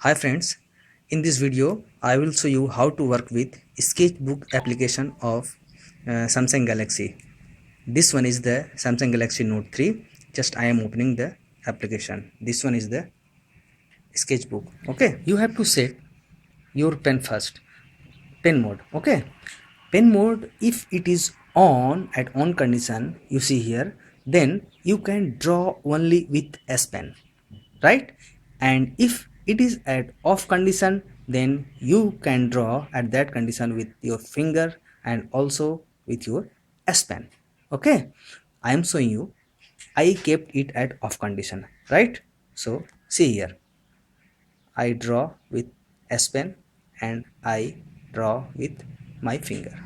Hi friends, in this video I will show you how to work with Sketchbook application of Samsung Galaxy. This one is the Samsung Galaxy Note 3. Just I am opening the application. This one is the Sketchbook. Okay, you have to set your pen first. Pen mode. Okay, pen mode, if it is on at on condition, you see here, then you can draw only with S Pen, right? And if it is at off condition, then you can draw at that condition with your finger and also with your S Pen. Okay, I am showing you. I kept it at off condition, right? So see here, I draw with S Pen and I draw with my finger,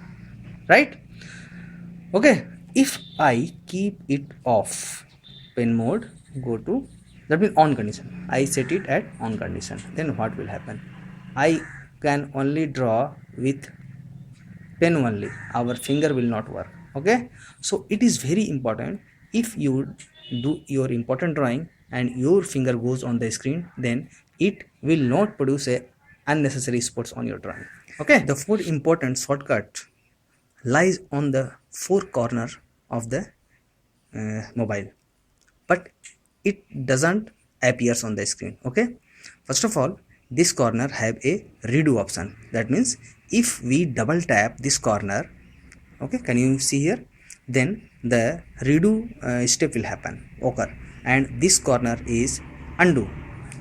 right? Okay, if I keep it off pen mode, go to, that means on condition, I set it at on condition, then what will happen? I can only draw with pen only, our finger will not work. Okay, so it is very important. If you do your important drawing and your finger goes on the screen, then it will not produce a unnecessary spots on your drawing. Okay, the four important shortcut lies on the four corner of the mobile, but it doesn't appears on the screen. Okay, first of all, this corner have a redo option. That means if we double tap this corner, okay, can you see here, then the redo step will happen, occur, and this corner is undo,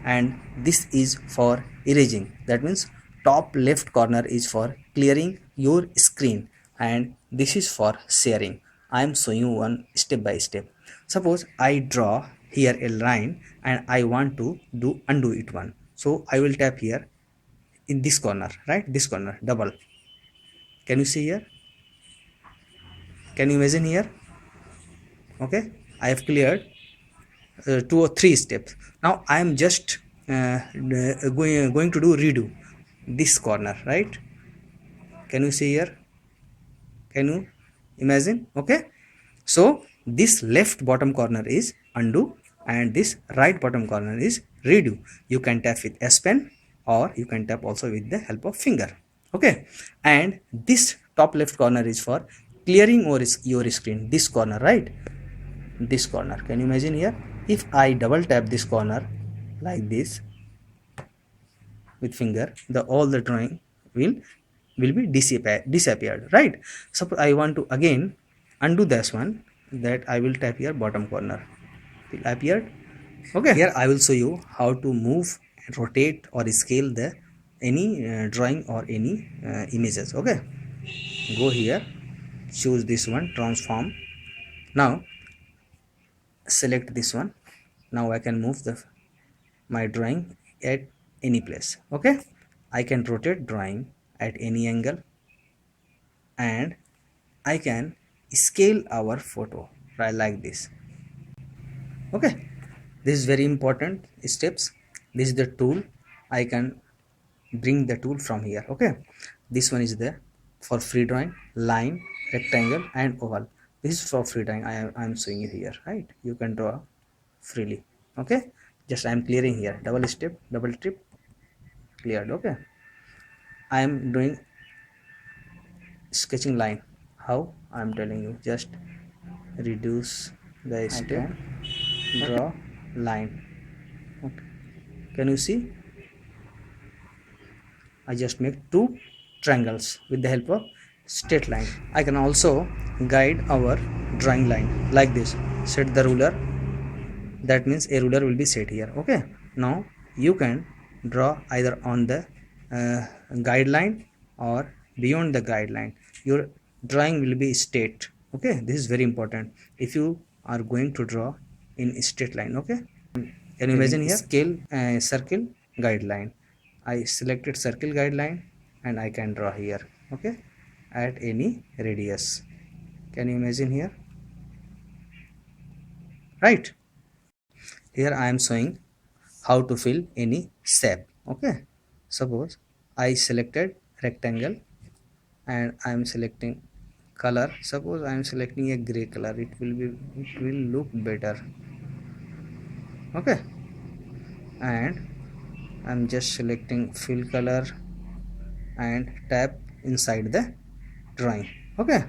and this is for erasing. That means top left corner is for clearing your screen, and this is for sharing. I am showing you one step by step. Suppose I draw here a line and I want to do undo it one, so I will tap here in this corner, right? This corner double, can you see here, can you imagine here? Okay, I have cleared two or three steps. Now I am just going to do redo this corner, right? Can you see here, can you imagine? Okay, so this left bottom corner is undo and this right bottom corner is redo. You can tap with S Pen or you can tap also with the help of finger. Okay, and this top left corner is for clearing your screen, this corner, right? This corner, can you imagine here? If I double tap this corner like this with finger, the all the drawing will be disappeared, right? Suppose I want to again undo this one, that I will tap here bottom corner, it appeared. Okay, here I will show you how to move, rotate or scale the any drawing or any images. Okay, go here, choose this one, transform. Now select this one. Now I can move the my drawing at any place. Okay, I can rotate drawing at any angle and I can scale our photo right like this. Okay, this is very important steps. This is the tool, I can bring the tool from here. Okay, this one is there for free drawing, line, rectangle and oval. This is for free drawing. I am showing you here, right? You can draw freely. Okay, just I am clearing here, double step, double trip, cleared. Okay, I am doing sketching line. How I am telling you, just reduce the step, draw line. Okay, can you see? I just make two triangles with the help of straight line. I can also guide our drawing line like this. Set the ruler, that means a ruler will be set here. Okay, now you can draw either on the guideline or beyond the guideline. Your drawing will be straight. Okay, this is very important if you are going to draw in straight line. Okay, can you imagine here, scale circle guideline, I selected circle guideline and I can draw here. Okay, at any radius, can you imagine here, right? Here I am showing how to fill any shape. Okay, suppose I selected rectangle and I am selecting color. Suppose I am selecting a gray color, it will look better. Okay, and I'm just selecting fill color and tap inside the drawing. Okay,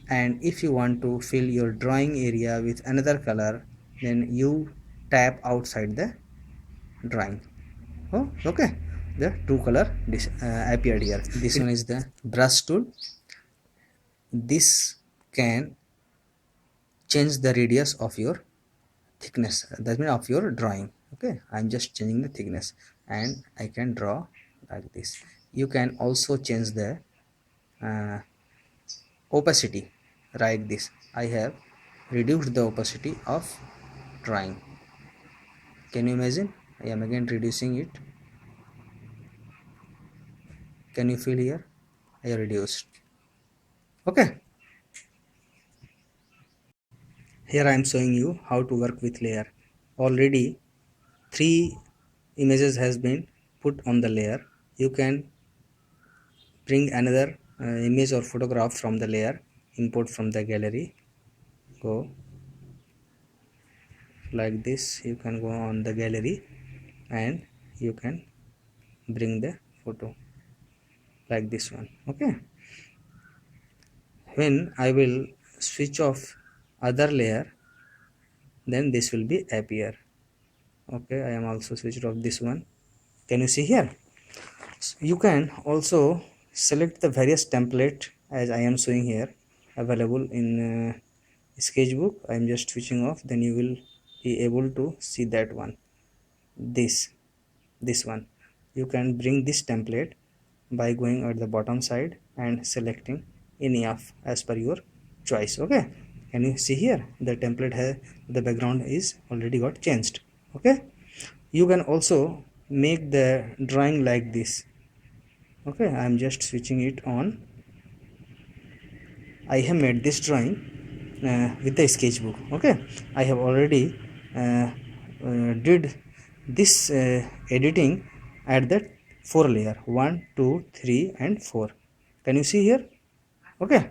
and if you want to fill your drawing area with another color, then you tap outside the drawing. Oh, okay, the two color appeared here. This one is the brush tool. This can change the radius of your thickness, that means of your drawing. Okay, I'm just changing the thickness and I can draw like this. You can also change the uh, opacity like this. I have reduced the opacity of drawing. Can you imagine? I am again reducing it. Can you feel here? I have reduced. Okay, here I am showing you how to work with layer. Already 3 images has been put on the layer. You can bring another image or photograph from the layer, import from the gallery, go like this. You can go on the gallery and you can bring the photo like this one. Okay, when I will switch off other layer, then this will be appear. Okay, I am also switched off this one. Can you see here? You can also select the various template as I am showing here available in sketchbook. I am just switching off, then you will be able to see that one. This one, you can bring this template by going at the bottom side and selecting any of as per your choice. Okay, can you see here the template has the background is already got changed. Okay, you can also make the drawing like this. Okay, I am just switching it on. I have made this drawing with the sketchbook. Okay, I have already did this editing at the 4 layer 1 2 3 and 4. Can you see here? Okay,